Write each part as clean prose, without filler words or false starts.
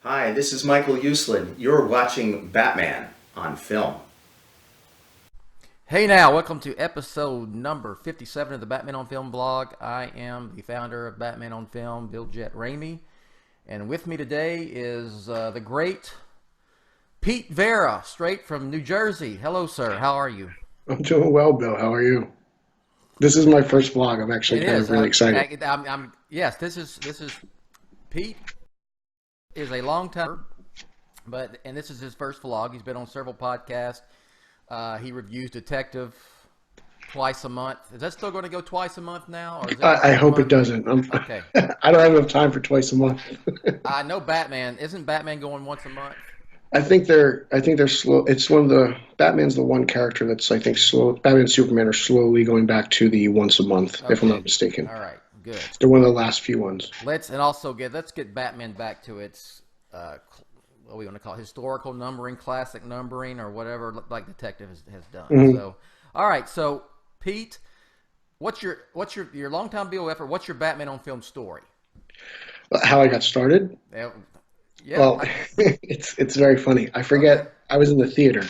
Hi, this is Michael Uslan. You're watching Batman on film. Hey now, welcome to episode number 57 of the Batman on Film blog. I am the founder of Batman on Film, Bill Jet Ramey. And with me today is the great Pete Verra, straight from New Jersey. Hello, sir. How are you? I'm doing well, Bill. How are you? This is my first vlog. I'm actually It kind is. of really excited. Yes, this is Pete is a long time, and this is his first vlog. He's been on several podcasts. He reviews Detective twice a month. Is that still going to go twice a month now, or is it I once a hope it month? doesn't. Okay. I don't have enough time for twice a month. I know Batman. Isn't Batman going once a month? I think they're slow. It's one of the Batman's the one character that's I think slow. Batman and Superman are slowly going back to the once a month, if I'm not Okay. mistaken. All right. Good. They're one of the last few ones. Let's get Batman back to its what we want to call historical numbering, classic numbering, or whatever, like Detective has done. Mhm. So, all right. So, Pete, what's your longtime BOF, or what's your Batman on film story? How I got started? Uh, Yeah. Well, it's very funny. I Okay. forget. I was in the theater,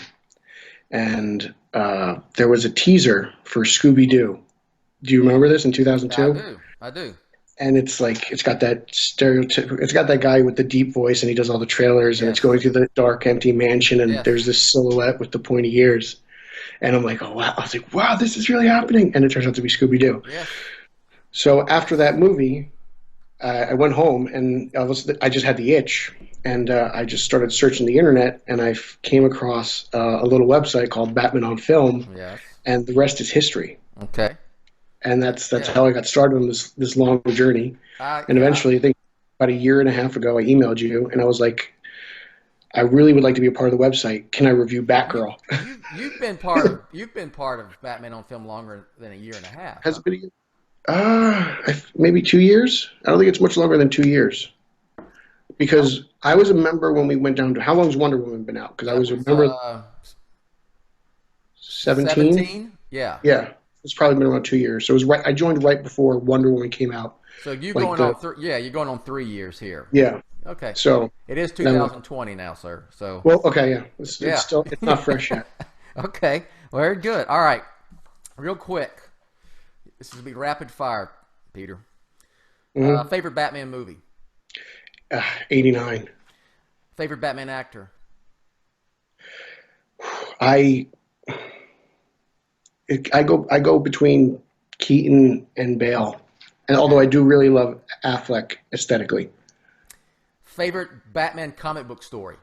and there was a teaser for Scooby Doo. Do you remember this in I 2002? do. I do. And it's like it's got that stereotype. It's got that guy with the deep voice, and he does all the trailers, and it's Yes. going through the dark, empty mansion, and Yes. there's this silhouette with the pointy ears. And I'm like, oh wow! I was like, wow, this is really happening, and it turns out to be Scooby Doo. Yes. So after Yes. that movie, I went home, and I just had the itch, and I just started searching the internet, and came across a little website called Batman on Film, Yes. and the rest is history. Okay. And that's Yeah. how I got started on this long journey. And Yeah. eventually, I think about a year and a half ago, I emailed you and I was like, I really would like to be a part of the website. Can I review You Batgirl? you've been part of Batman on film longer than a year and a half, Has huh? it been maybe 2 years? I don't think it's much longer than 2 years Oh, because I was a member when we went down to how long's Wonder Woman been out? Because I that was a was member 17. 17. Yeah. Yeah, it's probably been around 2 years. So it was right. I joined right before Wonder Woman came out. So you Like going on the yeah, you're going on 3 years here. yeah. Okay. So It is then, 2020 now, sir. So well, okay, yeah. It's yeah. still it's not fresh yet. Okay. Very good. All right. Real quick. This is gonna be rapid fire, Peter. Hmm. Favorite Batman movie. 89. Favorite Batman actor. I I go between Keaton and Bale, and although Okay. I do really love Affleck aesthetically, Favorite Batman comic book story.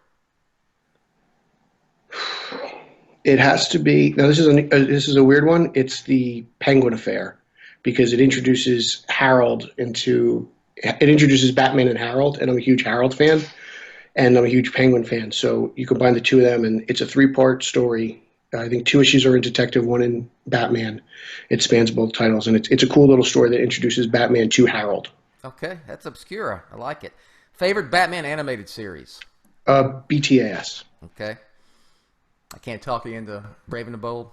it has to be. Now this is a weird one. It's the Penguin Affair because it introduces Batman and Harold, and I'm a huge Harold fan, and I'm a huge Penguin fan. So you combine the two of them, and it's a three-part story. I think two issues are in Detective, one in Batman. It spans both titles, and it's a cool little story that introduces Batman to Harold. Okay, that's obscure. I like it. Favorite Batman animated series. BTAS. Okay. I can't talk you into Brave and the Bold.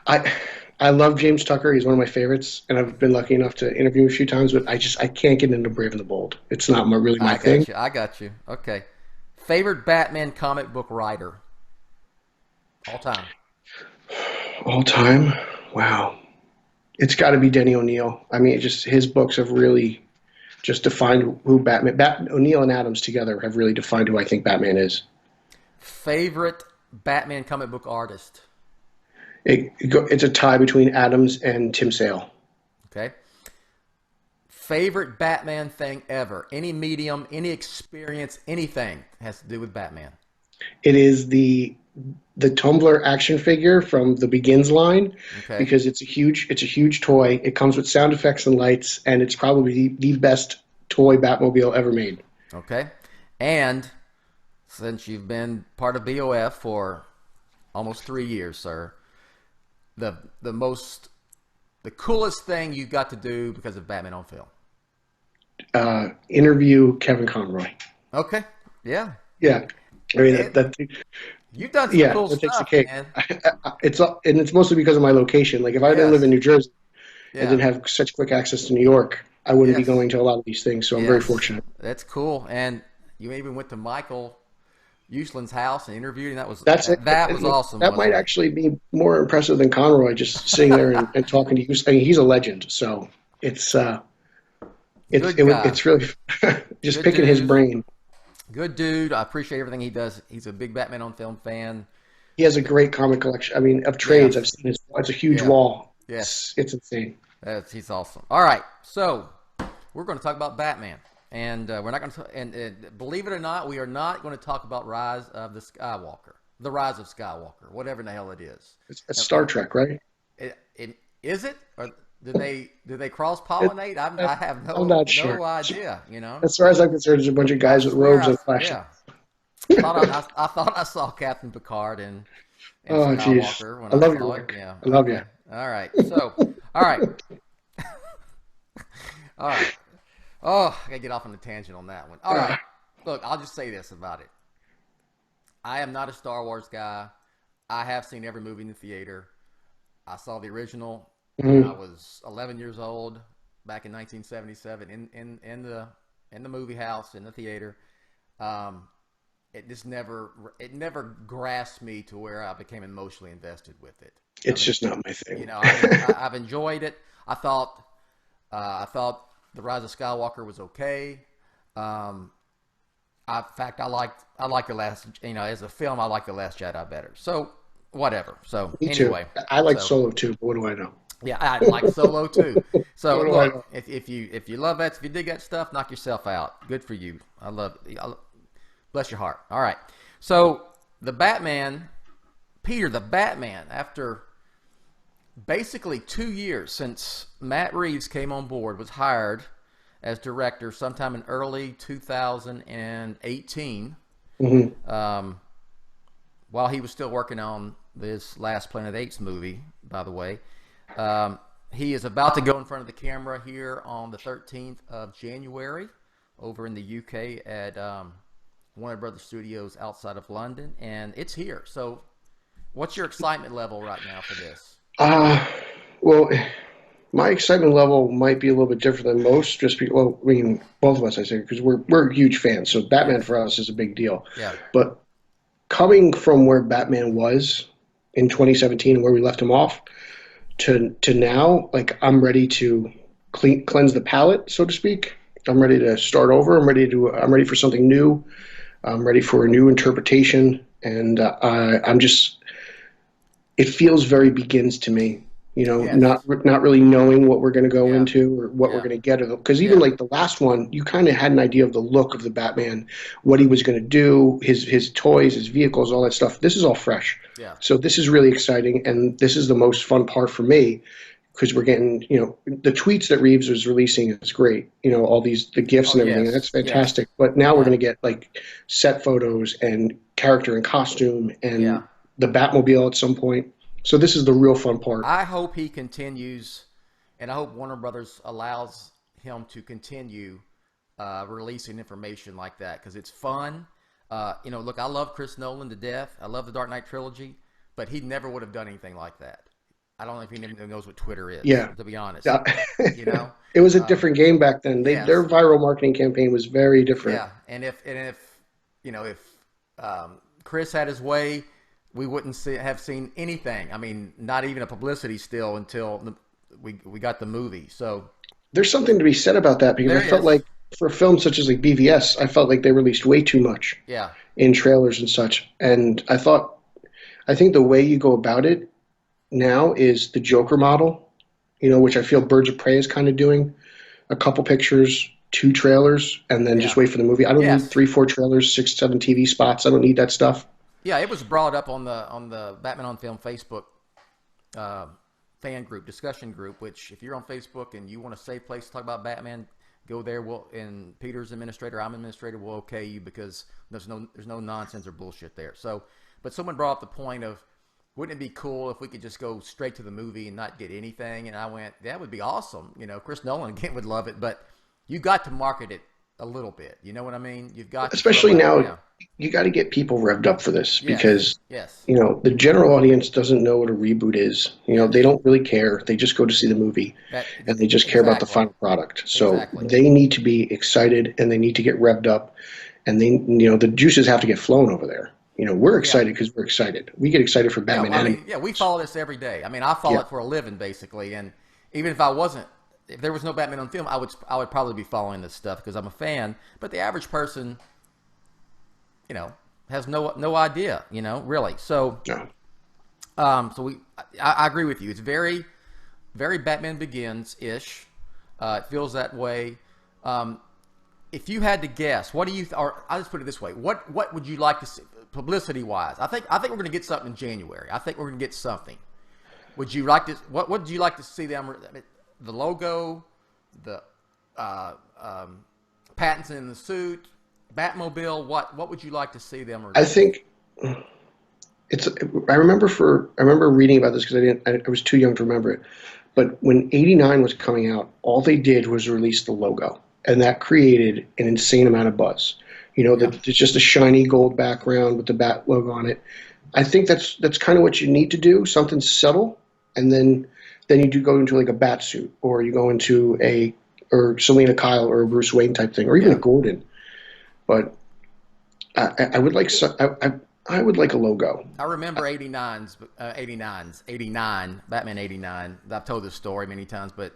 I I love James Tucker. He's one of my favorites, and I've been lucky enough to interview him a few times. But I can't get into Brave and the Bold. It's not really my I thing. got you. I got you. Okay. Favorite Batman comic book writer all time. All time, wow, it's got to be Denny O'Neil. I mean, it just his books have really just defined who O'Neil and Adams together have really defined who I think Batman is. Favorite Batman comic book artist. It's a tie between Adams and Tim Sale. Okay. Favorite Batman thing ever. Any medium, any experience, anything has to do with Batman. It is the Tumblr action figure from the Begins line Okay. because it's a huge toy. It comes with sound effects and lights, and it's probably the best toy Batmobile ever made. Okay. And since you've been part of BOF for almost 3 years, sir, the the most the coolest thing you got to do because of Batman on film. Interview Kevin Conroy. Okay. Yeah. Yeah, I mean It, you've done some yeah, cool that takes the stuff, cake. man. It's mostly because of my location. Like if I didn't live Yes. in New Jersey and Yeah. didn't have such quick access to New York, I wouldn't be Yes. going to a lot of these things. So I'm very Yes. fortunate. That's cool. And you even went to Michael Uslan's house and interviewed him. That's it. That was awesome. That might Wasn't it? actually be more impressive than Conroy just sitting there and talking to you. I mean, he's a legend, so it's Good guy. it's really just Good picking his dude. brain. Good dude. I appreciate everything he does. He's a big Batman on Film fan. He has a great comic collection. I mean, of Yeah. trades, I've seen his. It's a huge Yeah. wall. Yeah. It's insane. He's awesome. All right. So we're going to talk about Batman. And we're not going to, and believe it or not, we are not going to talk about Rise of the Skywalker, the Rise of Skywalker, whatever in the hell it is. It's Star Trek, right? Is it, or do they cross pollinate? I have I'm not sure. no idea. You know, As far as I'm concerned, there's a bunch of guys with robes and flashes. yeah. I thought I saw Captain Picard and Oh, jeez. Skywalker when I love saw your it. work. Yeah. I love Okay. you. All right. So, all right. All right. Oh, I gotta get off on a tangent on that one. All right. Look, I'll just say this about it. I am not a Star Wars guy. I have seen every movie in the theater. I saw the original when I was 11 years old back in 1977 in the movie house in the theater. It never grasped me to where I became emotionally invested with it. It's just not my thing. You know, I've enjoyed it. I thought The Rise of Skywalker was okay. In fact, I like the last. You know, as a film, I like the Last Jedi better. So whatever. So Me anyway, too. I like so, Solo too, but what do I know? Yeah, I like Solo too. So What do I know? look, if you love that, if you dig that stuff, knock yourself out. Good for you. I love it. Bless your heart. All right. So the Batman, Peter the Batman, after basically 2 years since Matt Reeves came on board, was hired as director sometime in early 2018, while he was still working on this last Planet of the Apes movie, by the way. He is about to go in front of the camera here on the 13th of January over in the UK at Warner Brothers Studios outside of London, and it's here. So what's your excitement level right now for this? Well, my excitement level might be a little bit different than most. Just because, well, I mean, both of us, I think, because we're huge fans. So Batman for us is a big deal. Yeah. But coming from where Batman was in 2017 and where we left him off to now, like I'm ready to cleanse the palate, so to speak. I'm ready to start over. I'm ready for something new. I'm ready for a new interpretation, and I'm just. It feels very Begins to me. You know, Yes. not really knowing what we're going to go Yeah. into or what Yeah. we're going to get. Because even Yeah. like the last one, you kind of had an idea of the look of the Batman, what he was going to do, his toys, his vehicles, all that stuff. This is all fresh. Yeah. So this is really exciting, and this is the most fun part for me because we're getting, the tweets that Reeves was releasing is great. All the gifs and everything. Yes. That's fantastic. But now we're Yeah. going to get like set photos and character and costume and Yeah. the Batmobile at some point. So this is the real fun part. I hope he continues, and I hope Warner Brothers allows him to continue releasing information like that because it's fun. Look, I love Chris Nolan to death. I love the Dark Knight trilogy, but he never would have done anything like that. I don't know if he even knows what Twitter is. Yeah. To be honest, Yeah. it It was a different game back then. yes. Their viral marketing campaign was very different. Yeah, and if Chris had his way, we wouldn't have seen anything. I mean, not even a publicity still until we got the movie. So There's something to be said about that because There I felt is. like for a film such as like BVS, I felt like they released way too much yeah, in trailers and such. And I think the way you go about it now is the Joker model, which I feel Birds of Prey is kind of doing. A couple pictures, 2 trailers, and then just Yeah. wait for the movie. I don't Yes. need 3, 4 trailers, 6, 7 TV spots. I don't need that stuff. yeah. It was brought up on the Batman on Film Facebook fan group discussion group. Which, if you're on Facebook and you want a safe place to talk about Batman, go there. And Peter's administrator, I'm administrator. We'll okay you because there's no nonsense or bullshit there. So, but someone brought up the point of, wouldn't it be cool if we could just go straight to the movie and not get anything? And I went, that would be awesome. Chris Nolan again would love it, but you got to market it a little bit. You know what I mean? You've got to Especially throw now, you got to get people revved up for this Yes. because Yes. the general audience doesn't know what a reboot is. They don't really care. They just go to see the movie and they just care about the Exactly. final product. So Exactly. they need to be excited and they need to get revved up. and the juices have to get flown over there. We're Yeah. excited because we're excited. We get excited for Yeah, Batman I mean, anime. yeah, we follow this every day. I mean, I follow Yeah, it for a living, basically. And even if I wasn't, if there was no Batman on film, I would probably be following this stuff because I'm a fan. But the average person, has no idea, really. So, no, I agree with you. It's very, very Batman Begins ish. It feels that way. If you had to guess, what do you? Or I'll just put it this way: what would you like to see, publicity wise? I think we're going to get something in January. I think we're going to get something. Would you like to? What would you like to see them? I mean, the logo, the Pattinson in the suit, Batmobile. What would you like to see them? I think it's. I remember reading about this because I was too young to remember it. But when '89 was coming out, all they did was release the logo, and that created an insane amount of buzz. Yeah, That it's just a shiny gold background with the Bat logo on it. I think that's kind of what you need to do, something subtle, and then you do go into like a bat suit, or you go into or Selena Kyle or a Bruce Wayne type thing, or even a yeah. Gordon. But I would like I would like a logo. I remember 89, Batman 89. I've told this story many times, but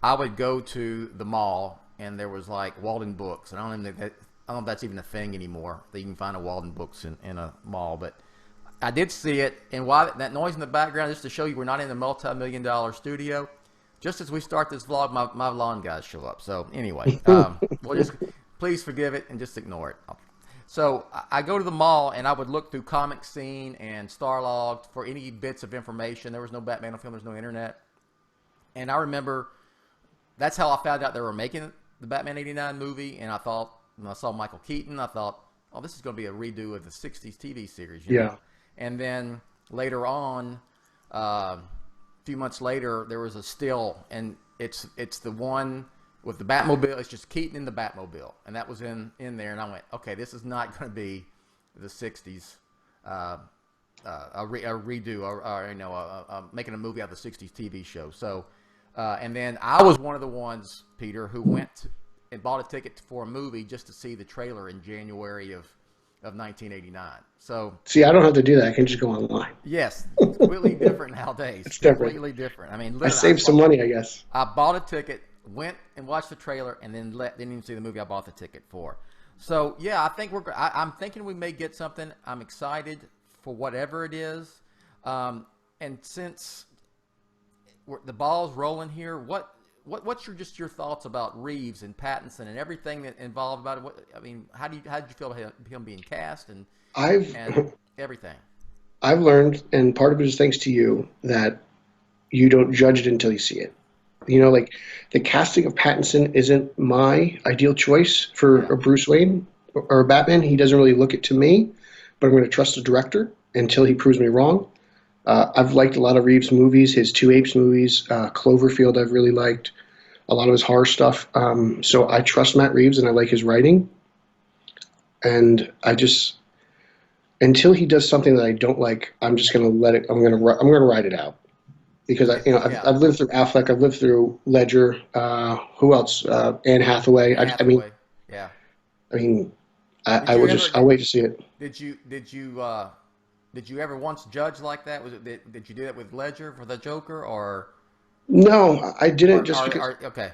I would go to the mall and there was like Walden Books, and I don't know if that's even a thing anymore. That you can find a Walden Books in a mall, but I did see it. And why that noise in the background, just to show you we're not in a multi-million-dollar studio. Just as we start this vlog, my lawn guys show up. So anyway, we'll just please forgive it and just ignore it. So I go to the mall and I would look through Comic Scene and Starlog for any bits of information. There was no Batman on film. There's no internet. And I remember that's how I found out they were making the Batman '89 movie. And I thought, when I saw Michael Keaton, I thought, oh, this is going to be a redo of the '60s TV series. You know? And then later on, a few months later, there was a still, and it's the one with the Batmobile. It's just Keaton in the Batmobile, and that was in there. And I went, okay, this is not going to be the '60s, a redo, or making a movie out of the '60s TV show. So, and then I was one of the ones, Peter, who went and bought a ticket for a movie just to see the trailer in January of 1989. So See, I don't have to do that. I can just go online. yes, it's completely different nowadays. It's different. Completely different. I mean, I literally, saved some money, I guess. I bought a ticket, went and watched the trailer, and then didn't even see the movie I bought the ticket for. So yeah, I think I'm thinking we may get something. I'm excited for whatever it is. And since the ball's rolling here, what's your thoughts about Reeves and Pattinson and everything that involved about it? How did you feel about him being cast and I've everything? I've learned, and part of it is thanks to you, that you don't judge it until you see it. Like the casting of Pattinson isn't my ideal choice for a Bruce Wayne or a Batman. He doesn't really look it to me, but I'm going to trust the director until he proves me wrong. I've liked a lot of Reeves' movies, his Two Apes movies, Cloverfield I've really liked, a lot of his horror stuff. So I trust Matt Reeves and I like his writing. And until he does something that I don't like, I'm just going to let it. I'm going to ride it out because I've lived through Affleck, I've lived through Ledger. Who else? Anne Hathaway. I mean, yeah. I mean, I'll wait to see it. Did you ever once judge like that? Did you do that with Ledger for the Joker, or No, I didn't okay?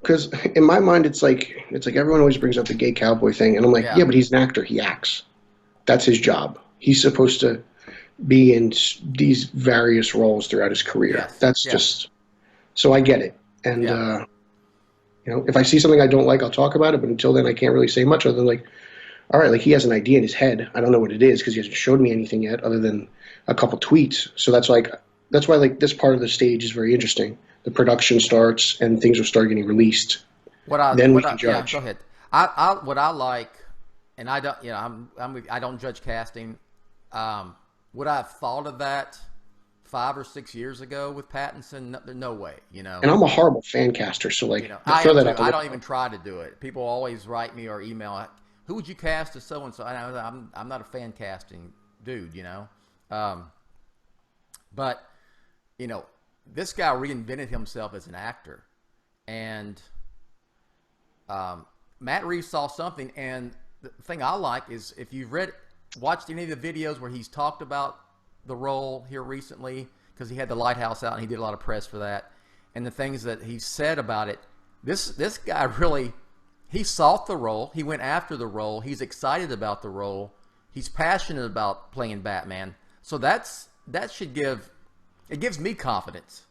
Because in my mind, it's like everyone always brings up the gay cowboy thing, and I'm like, yeah, but he's an actor. He acts. That's his job. He's supposed to be in these various roles throughout his career. Yes. That's just so I get it. And if I see something I don't like, I'll talk about it. But until then, I can't really say much other than like, all right, like he has an idea in his head. I don't know what it is because he hasn't showed me anything yet, other than a couple tweets. So that's why like this part of the stage is very interesting. The production starts and things will start getting released. Then we can judge. Yeah, go ahead. What I like, and I don't, I don't judge casting. Would I have thought of that 5 or 6 years ago with Pattinson? No way, And I'm a horrible fan caster, so like I don't even try to do it. People always write me or email, who would you cast as so and so? I'm not a fan casting dude, but this guy reinvented himself as an actor, and Matt Reeves saw something, and the thing I like is if you've watched any of the videos where he's talked about the role here recently, because he had the Lighthouse out and he did a lot of press for that, and the things that he said about it. This guy really, he sought the role. He went after the role. He's excited about the role. He's passionate about playing Batman. So that gives me confidence.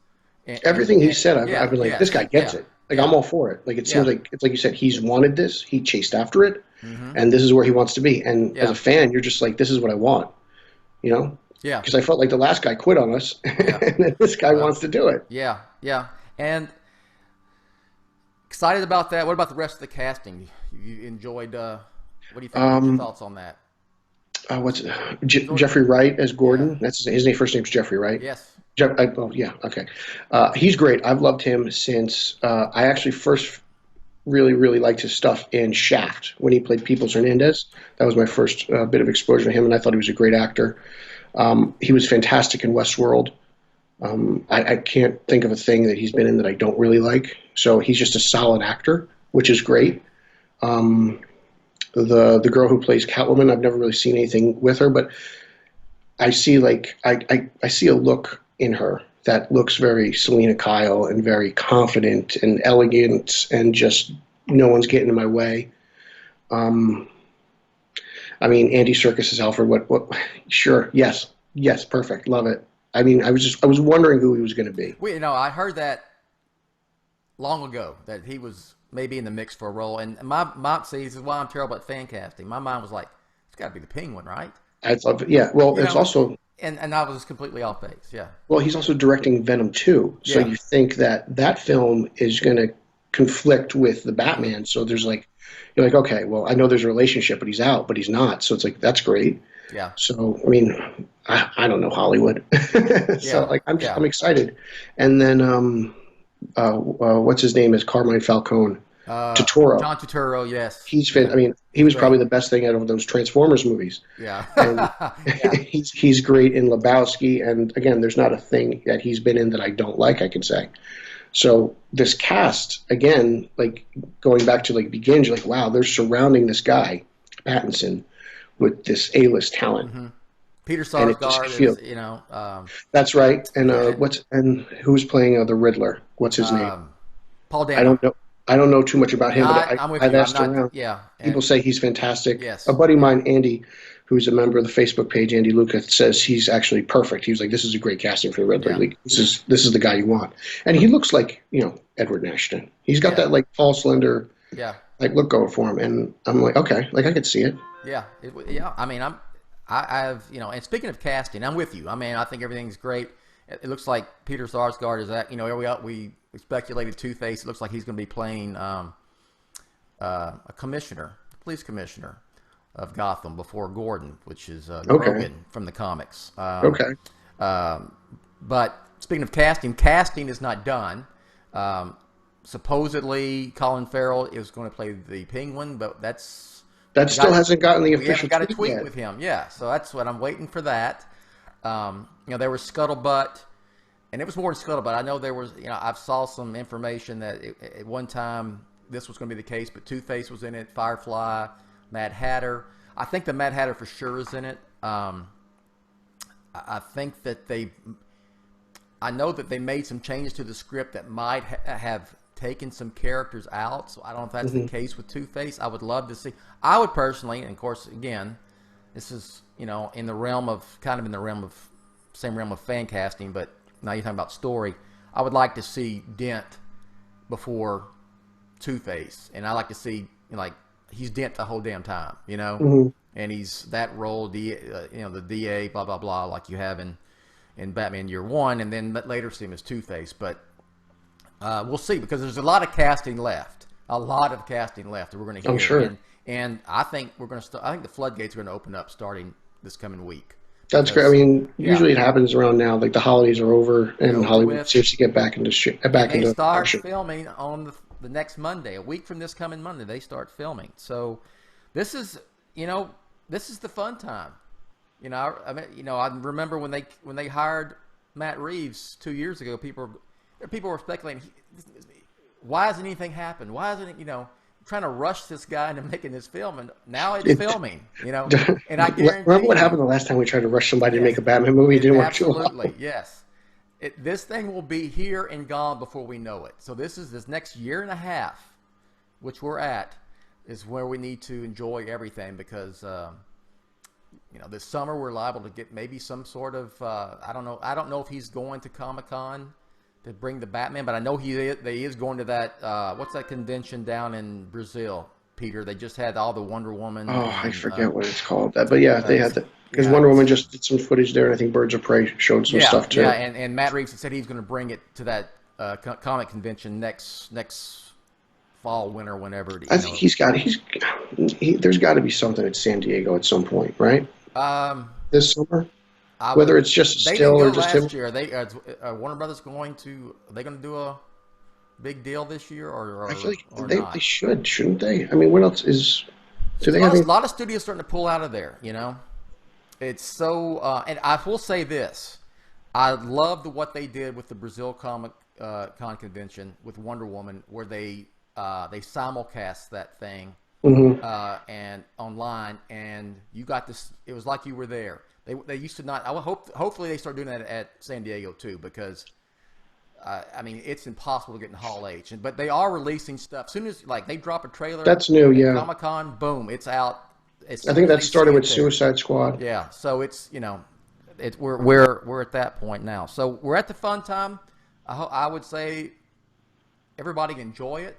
Everything he said, I've yeah, been like, yes, this guy gets yeah, it. Like, yeah, I'm all for it. Like, it seems yeah, like, it's like you said, he's wanted this. He chased after it, mm-hmm, and this is where he wants to be. And as yeah, a fan, you're just like, this is what I want, you know? yeah, Because I felt like the last guy quit on us, yeah. and then this guy Well, wants to do it. yeah, yeah. And excited about that. What about the rest of the casting? You enjoyed, what do you think? What's your thoughts on that? What's Jeffrey Wright as Yeah. Gordon? That's his name. First name's Jeffrey, right? Yes. Oh, yeah, okay. He's great. I've loved him since I actually first really, really liked his stuff in Shaft when he played Peoples Hernandez. That was my first bit of exposure to him, and I thought he was a great actor. He was fantastic in Westworld. I can't think of a thing that he's been in that I don't really like. So he's just a solid actor, which is great. The girl who plays Catwoman, I've never really seen anything with her, but I see like I see a look in her that looks very Selena Kyle and very confident and elegant and just no one's getting in my way. I mean, Andy Serkis as Alfred. What? Sure, yes, perfect, love it. I mean, I was wondering who he was going to be. I heard that long ago that he was maybe in the mix for a role, and see, this is why I'm terrible at fan casting. My mind was like, it's got to be the Penguin, right? I thought, yeah. Well, it's also. And I was completely off base, yeah. Well, he's also directing Venom 2, so Yeah. you think that film is going to conflict with the Batman. So there's like, you're like, okay, well, I know there's a relationship, but he's out, but he's not. So it's like, that's great. Yeah. So I mean, I don't know Hollywood, so Yeah. like Yeah. I'm excited. And then what's his name is Carmine Falcone, Totoro. John Turturro, yes. He's fit. Yeah. I mean, he was Great. probably the best thing out of those Transformers movies. Yeah. And Yeah. he's great in Lebowski. And again, there's not a thing that he's been in that I don't like, I can say. So this cast, again, like going back to like Begins, you're like, wow, they're surrounding this guy, Pattinson, with this A-list talent. Mm-hmm. Peter And it just Sarsgaard feels- is, That's right. And Yeah. who's playing the Riddler? What's his name? Paul Dano. I don't know. I don't know too much about him, No, but I'm with I've you. asked I'm not, around. yeah. People say he's fantastic. Yes. A buddy of mine, Andy, who's a member of the Facebook page, Andy Lucas, says he's actually perfect. He was like, "This is a great casting for the Riddler. Yeah. Like, this is the guy you want." And he looks like Edward Ashton. He's got Yeah. that like tall, slender Yeah. like look going for him. And I'm like, okay, like I could see it. Yeah. Yeah. I mean, I've, and speaking of casting, I'm with you. I mean, I think everything's great. It looks like Peter Sarsgaard is that, we speculated Two-Face. It looks like he's going to be playing a police commissioner of Gotham before Gordon, which is Grogan from the comics. Okay. But speaking of casting is not done. Supposedly, Colin Farrell is going to play the Penguin, but that still hasn't gotten the we official haven't got a tweet tweet yet. with him. Yeah, so that's what I'm waiting for that. There was scuttlebutt, and it was more than scuttlebutt. I know there was, I saw some information that at one time this was going to be the case, but Two-Face was in it, Firefly, Mad Hatter. I think the Mad Hatter for sure is in it. I think that I know that they made some changes to the script that might have taken some characters out, so I don't know if that's the case with Two-Face. I would love to see. I would personally, and of course, again, this is in the realm of same realm of fan casting, but now you're talking about story. I would like to see Dent before Two-Face, and I like to see he's Dent the whole damn time, and he's that role, the DA, blah blah blah, like you have in Batman Year One, and then later see him as Two-Face, but. We'll see, because there's a lot of casting left. That we're going to hear. I'm sure. And I think we're going to start. I think the floodgates are going to open up starting this coming week. That's great. I mean, usually it happens around now. Like the holidays are over, and Over Hollywood with. seems to get back into They start action. filming on the next Monday, a week from this coming Monday. They start filming. So this is the fun time. I remember when they hired Matt Reeves 2 years ago. People were speculating, why hasn't anything happened? Why hasn't it, trying to rush this guy into making this film, and now it's filming. And I Remember guarantee what you, happened the last time we tried to rush somebody to yes, make a Batman movie? It didn't work too well. absolutely, yes. This thing will be here and gone before we know it. So this next year and a half, which we're at, is where we need to enjoy everything because this summer we're liable to get maybe some sort of I don't know if he's going to Comic-Con to bring the Batman, but I know he is going to that what's that convention down in Brazil, Peter? They just had all the Wonder Woman. Oh, I forget what it's called. But yeah, they had that. Because yeah, Wonder Woman just did some footage there, and I think Birds of Prey showed some stuff too. Yeah, and Matt Reeves said he's going to bring it to that comic convention next fall, winter, whenever. I think there's got to be something at San Diego at some point, right? This summer, whether it's just still or just last year. They Warner Brothers are they going to do a big deal this year or I feel like not? they shouldn't they? I mean, what else is? Do they have a lot of studios starting to pull out of there? It's so, and I will say this: I loved what they did with the Brazil Comic Con convention with Wonder Woman, where they simulcast that thing and online, and you got this. It was like you were there. They used to not. Hopefully they start doing that at San Diego too, because I mean it's impossible to get in Hall H. But they are releasing stuff. As soon as they drop a trailer, that's new. Yeah, Comic Con, boom, it's out. I think that started with Suicide Squad. Yeah, so it's we're at that point now. So we're at the fun time. I would say everybody enjoy it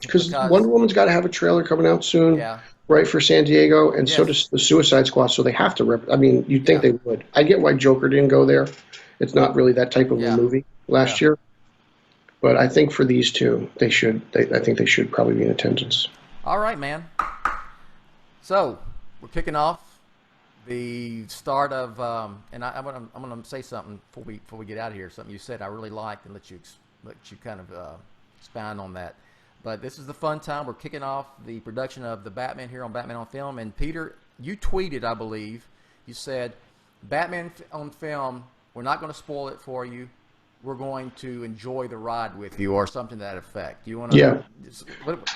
because Wonder Woman's got to have a trailer coming out soon, right, for San Diego, and so does the Suicide Squad. So they have to. I mean, you'd think they would. I get why Joker didn't go there. It's not really that type of a movie last year, but I think for these two, they should. I think they should probably be in attendance. All right, man. So we're kicking off the start of, and I'm going to say something before we get out of here. Something you said I really liked, and let you kind of expound on that. But this is the fun time. We're kicking off the production of the Batman here on Batman on Film. And Peter, you tweeted, I believe, you said, "Batman on Film. We're not going to spoil it for you. We're going to enjoy the ride with you," or something to that effect. You want to?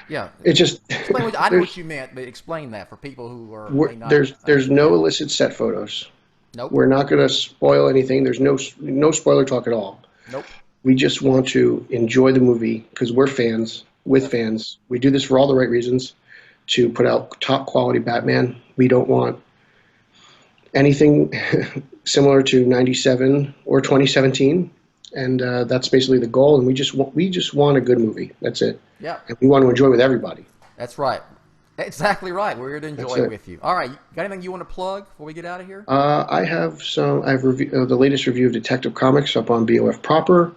Yeah. It just. I know what you meant, but explain that for people who are. There's no illicit set photos. Nope. We're not going to spoil anything. There's no spoiler talk at all. Nope. We just want to enjoy the movie because we're fans. With fans, we do this for all the right reasons. To put out top quality Batman. We don't want anything similar to '97 or 2017. And that's basically the goal. And we just want a good movie. That's it. Yeah. And we want to enjoy with everybody. That's right. Exactly right. We're here to enjoy it with you. All right. Got anything you want to plug before we get out of here? I have the latest review of Detective Comics up on BOF Proper.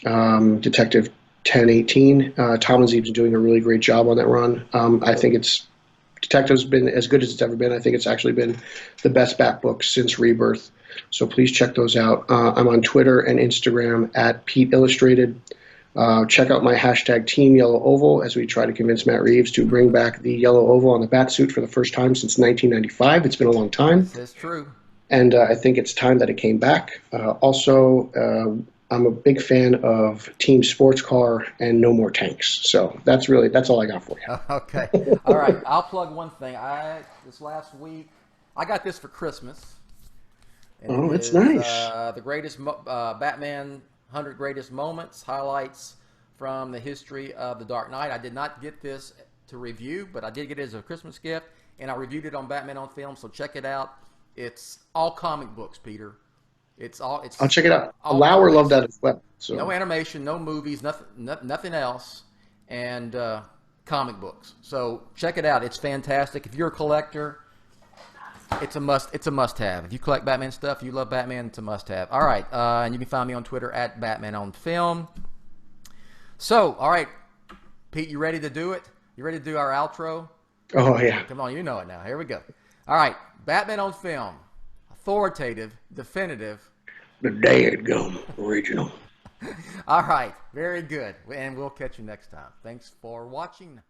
Detective 1018. Tom and Zeeb's doing a really great job on that run. I think Detective's been as good as it's ever been. I think it's actually been the best Bat book since Rebirth. So please check those out. I'm on Twitter and Instagram at Pete Illustrated. Check out my hashtag Team Yellow Oval as we try to convince Matt Reeves to bring back the yellow oval on the bat suit for the first time since 1995. It's been a long time. That's true. And I think it's time that it came back. Also, I'm a big fan of Team Sports Car and No More Tanks. So that's all I got for you. Okay. All right. I'll plug one thing. This last week, I got this for Christmas. And it's nice. The greatest Batman 100 Greatest Moments, highlights from the history of the Dark Knight. I did not get this to review, but I did get it as a Christmas gift, and I reviewed it on Batman on Film, so check it out. It's all comic books, Peter. I'll check it out. Lauer loved that as well. So. No animation, no movies, nothing else, and comic books. So check it out. It's fantastic. If you're a collector, it's a must-have. If you collect Batman stuff, you love Batman, it's a must-have. All right, and you can find me on Twitter at Batman on Film. So, all right, Pete, you ready to do it? You ready to do our outro? Oh yeah. Come on, you know it now. Here we go. All right, Batman on Film, authoritative, definitive. The dadgum original. All right, very good, and we'll catch you next time. Thanks for watching.